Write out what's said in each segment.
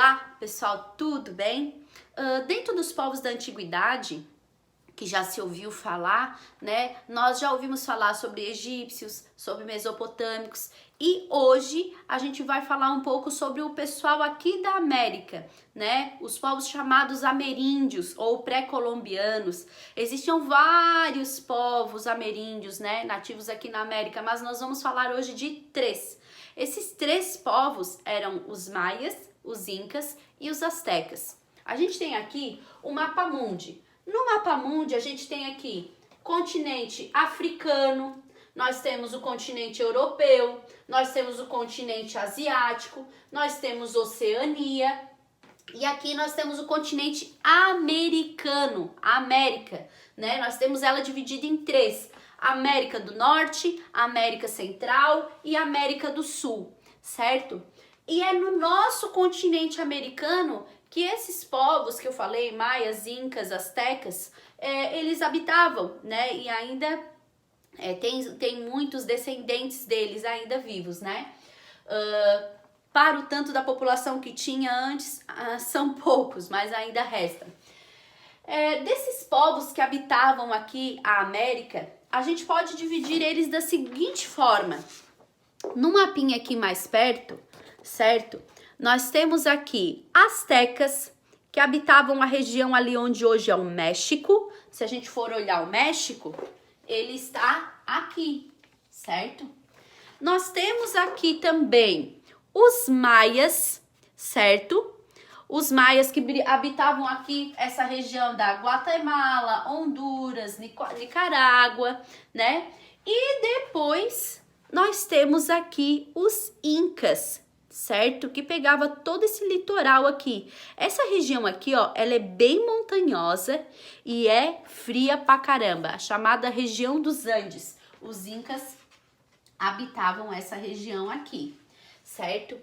Olá, pessoal, tudo bem? Dentro dos povos da antiguidade, que já se ouviu falar, né? Nós já ouvimos falar sobre egípcios, sobre mesopotâmicos e hoje a gente vai falar um pouco sobre o pessoal aqui da América, né? Os povos chamados ameríndios ou pré-colombianos. Existiam vários povos ameríndios, né? Nativos aqui na América, mas nós vamos falar hoje de três. Esses três povos eram os maias, os incas e os astecas. A gente tem aqui o mapa mundi. No mapa mundi a gente tem aqui continente africano, nós temos o continente europeu, nós temos o continente asiático, nós temos Oceania e aqui nós temos o continente americano, a América, né? Nós temos ela dividida em três: América do Norte, América Central e América do Sul, certo? E é no nosso continente americano que esses povos que eu falei, maias, incas, astecas, eles habitavam, né? E ainda tem muitos descendentes deles ainda vivos, né? Para o tanto da população que tinha antes, são poucos, mas ainda resta. Desses povos que habitavam aqui a América, a gente pode dividir eles da seguinte forma. No mapinha aqui mais perto, certo? Nós temos aqui astecas, que habitavam a região ali onde hoje é o México. Se a gente for olhar o México, ele está aqui, certo? Nós temos aqui também os maias, certo? Os maias que habitavam aqui essa região da Guatemala, Honduras, Nicarágua, né? E depois nós temos aqui os incas, certo? Que pegava todo esse litoral aqui. Essa região aqui, ó, ela é bem montanhosa e é fria pra caramba, chamada região dos Andes. Os incas habitavam essa região aqui, certo?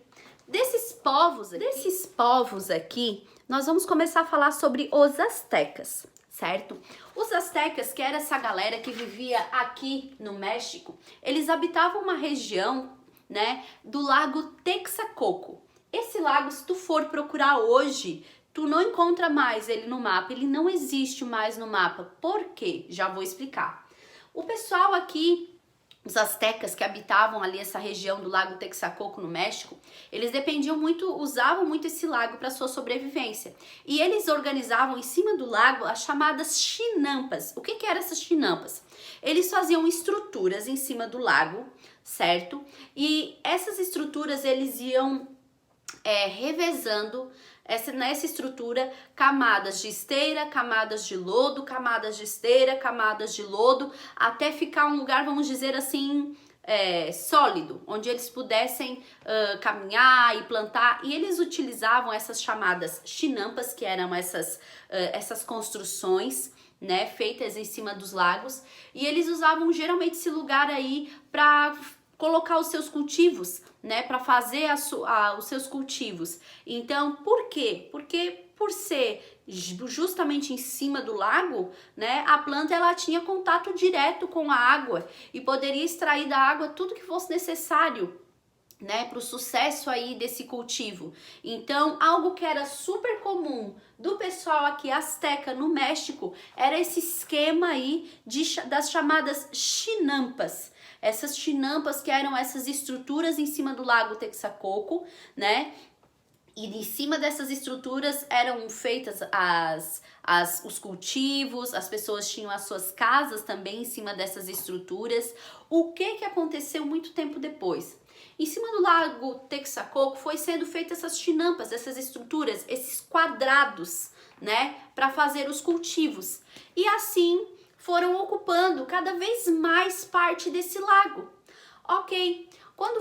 Desses povos aqui, nós vamos começar a falar sobre os astecas, certo? Os astecas, que era essa galera que vivia aqui no México, eles habitavam uma região, né, do lago Texacoco. Esse lago, se tu for procurar hoje, tu não encontra mais ele no mapa, ele não existe mais no mapa. Por quê? Já vou explicar. O pessoal aqui, os astecas que habitavam ali essa região do lago Texacoco no México, eles dependiam muito, usavam muito esse lago para sua sobrevivência. E eles organizavam em cima do lago as chamadas chinampas. O que eram essas chinampas? Eles faziam estruturas em cima do lago, certo? E essas estruturas eles iam revezando nessa estrutura camadas de esteira, camadas de lodo, camadas de esteira, camadas de lodo, até ficar um lugar, vamos dizer assim, sólido, onde eles pudessem caminhar e plantar. E eles utilizavam essas chamadas chinampas, que eram essas construções, né, feitas em cima dos lagos, e eles usavam geralmente esse lugar aí para colocar os seus cultivos, né, para fazer os seus cultivos. Então, por quê? Porque por ser justamente em cima do lago, né, a planta ela tinha contato direto com a água e poderia extrair da água tudo que fosse necessário, né, para o sucesso aí desse cultivo. Então, algo que era super comum do pessoal aqui asteca no México era esse esquema aí das chamadas chinampas. Essas chinampas que eram essas estruturas em cima do lago Texacoco, né? E em cima dessas estruturas eram feitas os cultivos, as pessoas tinham as suas casas também em cima dessas estruturas. O que aconteceu muito tempo depois? Em cima do lago Texacoco foi sendo feitas essas chinampas, essas estruturas, esses quadrados, né, para fazer os cultivos. E assim foram ocupando cada vez mais parte desse lago. Ok, quando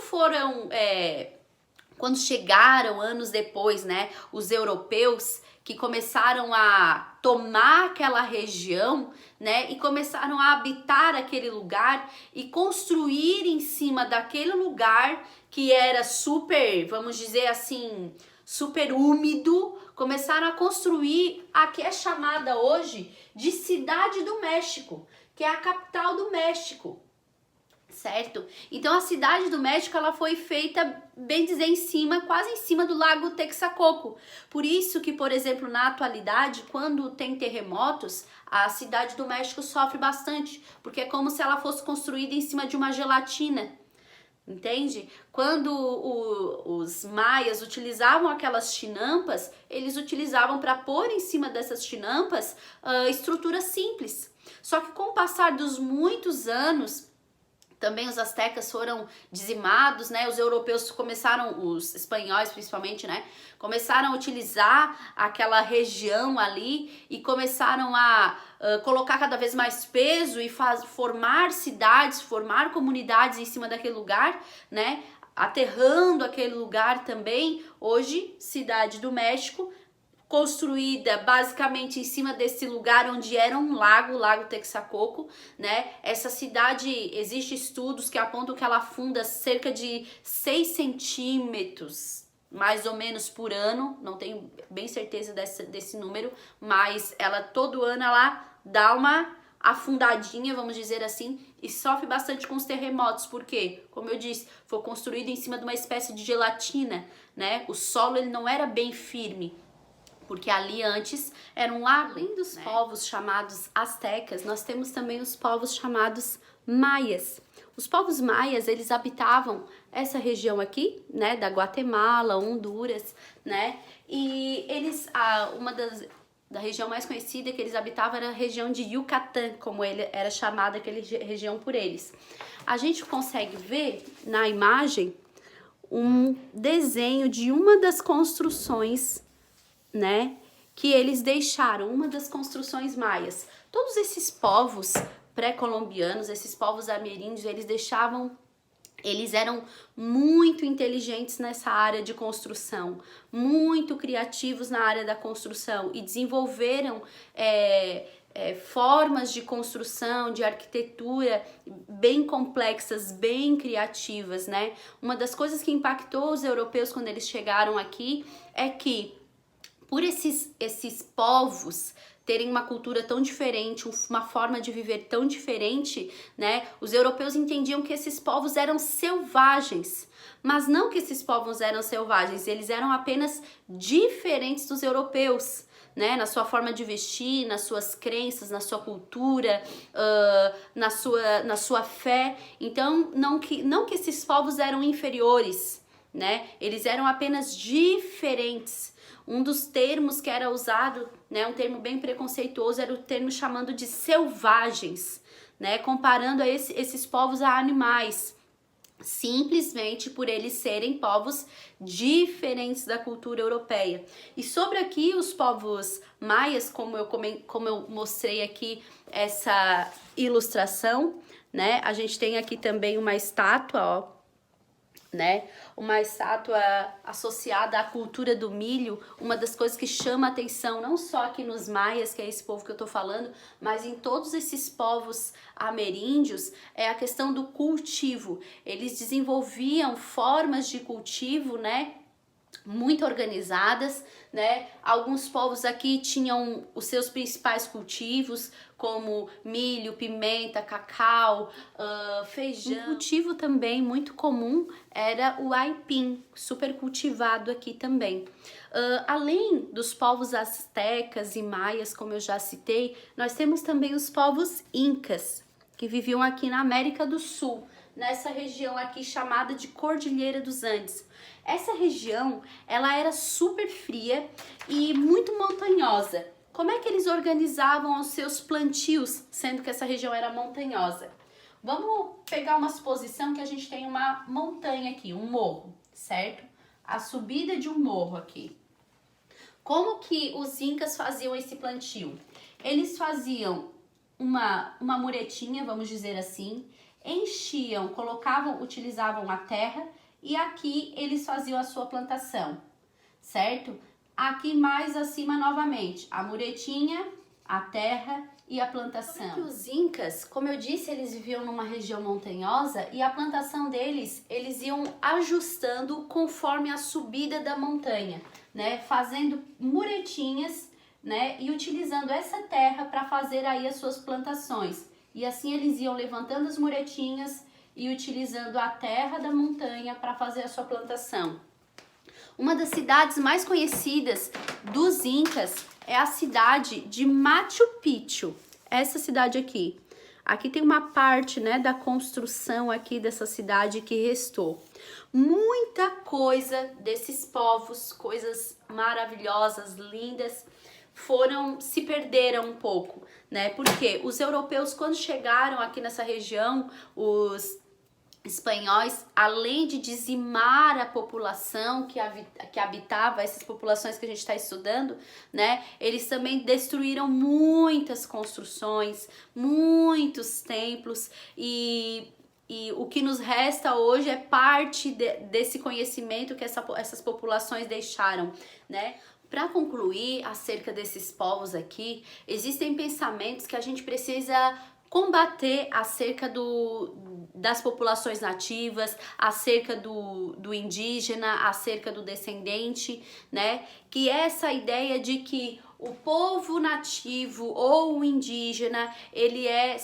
chegaram anos depois, né, os europeus que começaram a tomar aquela região, né, e começaram a habitar aquele lugar e construir em cima daquele lugar que era super, vamos dizer assim, super úmido, começaram a construir a que é chamada hoje de Cidade do México, que é a capital do México. certo? Então a cidade do México ela foi feita, bem dizer, em cima, quase em cima do lago Texcoco. Por isso que, por exemplo, na atualidade, quando tem terremotos, a cidade do México sofre bastante, porque é como se ela fosse construída em cima de uma gelatina. Entende? Quando os maias utilizavam aquelas chinampas, eles utilizavam para pôr em cima dessas chinampas estruturas simples. Só que com o passar dos muitos anos, também os astecas foram dizimados, né? Os europeus começaram, os espanhóis principalmente, né? Começaram a utilizar aquela região ali e começaram a colocar cada vez mais peso e formar cidades, formar comunidades em cima daquele lugar, né? Aterrando aquele lugar também. Hoje, Cidade do México, construída basicamente em cima desse lugar onde era um lago, o Lago Texcoco, né? Essa cidade, existem estudos que apontam que ela afunda cerca de 6 centímetros, mais ou menos por ano, não tenho bem certeza desse número, mas ela todo ano ela dá uma afundadinha, vamos dizer assim, e sofre bastante com os terremotos, porque, como eu disse, foi construído em cima de uma espécie de gelatina, né? O solo ele não era bem firme, porque ali antes era um lago. Além dos povos chamados astecas, nós temos também os povos chamados maias. Os povos maias, eles habitavam essa região aqui, né, da Guatemala, Honduras, né, e eles, da região mais conhecida que eles habitavam era a região de Yucatán, como ele era chamada aquela região por eles. A gente consegue ver na imagem um desenho de uma das construções, né, que eles deixaram, uma das construções maias. Todos esses povos pré-colombianos, esses povos ameríndios, eles eram muito inteligentes nessa área de construção, muito criativos na área da construção e desenvolveram formas de construção, de arquitetura bem complexas, bem criativas, né? Uma das coisas que impactou os europeus quando eles chegaram aqui é que, por esses povos terem uma cultura tão diferente, uma forma de viver tão diferente, né? Os europeus entendiam que esses povos eram selvagens, mas não que esses povos eram selvagens, eles eram apenas diferentes dos europeus, né? Na sua forma de vestir, nas suas crenças, na sua cultura, na sua fé. Então, não que esses povos eram inferiores, né? Eles eram apenas diferentes. Um dos termos que era usado, né, um termo bem preconceituoso, era o termo chamando de selvagens, né, comparando esses povos a animais, simplesmente por eles serem povos diferentes da cultura europeia. E sobre aqui os povos maias, como eu mostrei aqui essa ilustração, né, a gente tem aqui também uma estátua, ó, né? Uma estátua associada à cultura do milho, uma das coisas que chama a atenção, não só aqui nos maias, que é esse povo que eu tô falando, mas em todos esses povos ameríndios, é a questão do cultivo. Eles desenvolviam formas de cultivo, né, muito organizadas, né? Alguns povos aqui tinham os seus principais cultivos, como milho, pimenta, cacau, feijão. Um cultivo também muito comum era o aipim, super cultivado aqui também. Além dos povos astecas e maias, como eu já citei, nós temos também os povos incas, que viviam aqui na América do Sul, nessa região aqui chamada de Cordilheira dos Andes. Essa região, ela era super fria e muito montanhosa. Como é que eles organizavam os seus plantios, sendo que essa região era montanhosa? Vamos pegar uma suposição que a gente tem uma montanha aqui, um morro, certo? A subida de um morro aqui. Como que os incas faziam esse plantio? Eles faziam uma muretinha, vamos dizer assim, enchiam, utilizavam a terra e aqui eles faziam a sua plantação, certo? Aqui mais acima novamente, a muretinha, a terra e a plantação. Os incas, como eu disse, eles viviam numa região montanhosa e a plantação deles, eles iam ajustando conforme a subida da montanha, né? Fazendo muretinhas, né? E utilizando essa terra para fazer aí as suas plantações. E assim eles iam levantando as muretinhas e utilizando a terra da montanha para fazer a sua plantação. Uma das cidades mais conhecidas dos Incas é a cidade de Machu Picchu. Essa cidade aqui. Aqui tem uma parte, né, da construção aqui dessa cidade que restou. Muita coisa desses povos, coisas maravilhosas, lindas, se perderam um pouco, né? Porque os europeus, quando chegaram aqui nessa região, os espanhóis, além de dizimar a população que habitava, essas populações que a gente está estudando, né? Eles também destruíram muitas construções, muitos templos e o que nos resta hoje é parte desse conhecimento que essas populações deixaram, né? Para concluir acerca desses povos aqui, existem pensamentos que a gente precisa combater acerca das populações nativas, acerca do indígena, acerca do descendente, né? Que é essa ideia de que o povo nativo ou o indígena, ele é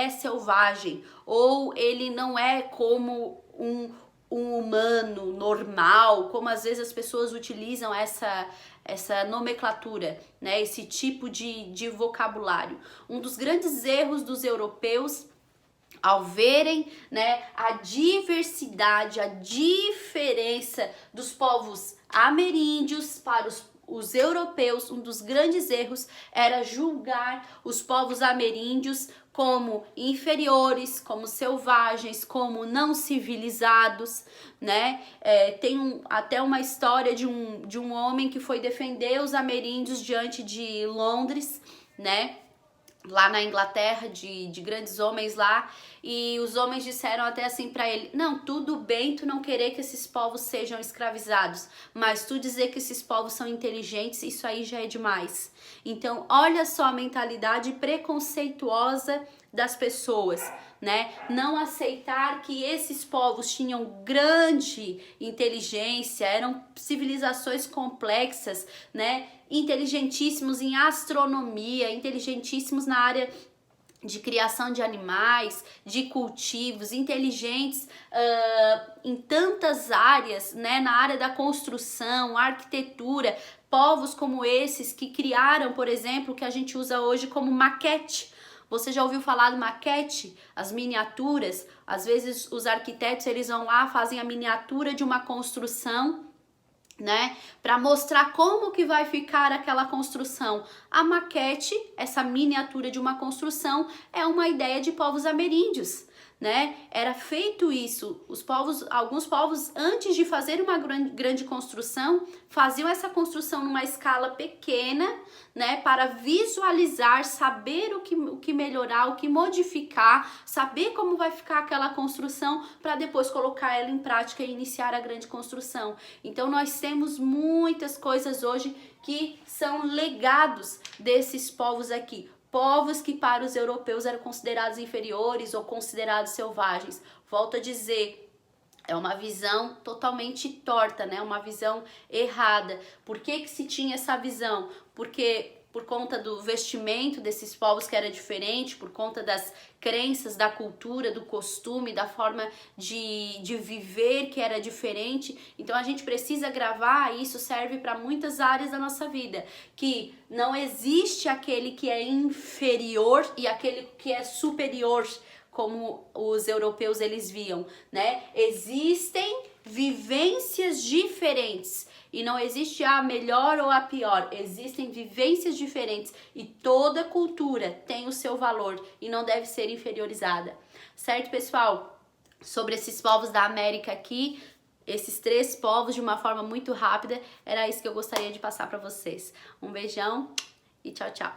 selvagem, ou ele não é como um humano normal, como às vezes as pessoas utilizam essa nomenclatura, né? Esse tipo de vocabulário. Um dos grandes erros dos europeus, ao verem, né, a diversidade, a diferença dos povos ameríndios para os europeus, um dos grandes erros era julgar os povos ameríndios como inferiores, como selvagens, como não civilizados, né? Tem até uma história de um homem que foi defender os ameríndios diante de Londres, né? Lá na Inglaterra, de grandes homens lá, e os homens disseram até assim para ele: não, tudo bem tu não querer que esses povos sejam escravizados, mas tu dizer que esses povos são inteligentes, isso aí já é demais. Então, olha só a mentalidade preconceituosa das pessoas, né? Não aceitar que esses povos tinham grande inteligência, eram civilizações complexas, né? Inteligentíssimos em astronomia, inteligentíssimos na área de criação de animais, de cultivos, inteligentes em tantas áreas, né? Na área da construção, arquitetura, povos como esses que criaram, por exemplo, o que a gente usa hoje como maquete. Você já ouviu falar de maquete? As miniaturas? Às vezes os arquitetos, eles vão lá, fazem a miniatura de uma construção, né, para mostrar como que vai ficar aquela construção. A maquete, essa miniatura de uma construção, é uma ideia de povos ameríndios, né? Era feito isso. Alguns povos, antes de fazer uma grande construção, faziam essa construção numa escala pequena, né, para visualizar, saber o que melhorar, o que modificar, saber como vai ficar aquela construção para depois colocar ela em prática e iniciar a grande construção. Então nós temos muitas coisas hoje que são legados desses povos aqui. Povos que para os europeus eram considerados inferiores ou considerados selvagens. Volto a dizer, é uma visão totalmente torta, né? Uma visão errada. Por que se tinha essa visão? Porque por conta do vestimento desses povos que era diferente, por conta das crenças, da cultura, do costume, da forma de viver que era diferente. Então a gente precisa gravar, e isso serve para muitas áreas da nossa vida, que não existe aquele que é inferior e aquele que é superior, como os europeus eles viam, né? Existem vivências diferentes. E não existe a melhor ou a pior, existem vivências diferentes e toda cultura tem o seu valor e não deve ser inferiorizada. Certo, pessoal? Sobre esses povos da América aqui, esses 3 povos de uma forma muito rápida, era isso que eu gostaria de passar para vocês. Um beijão e tchau, tchau.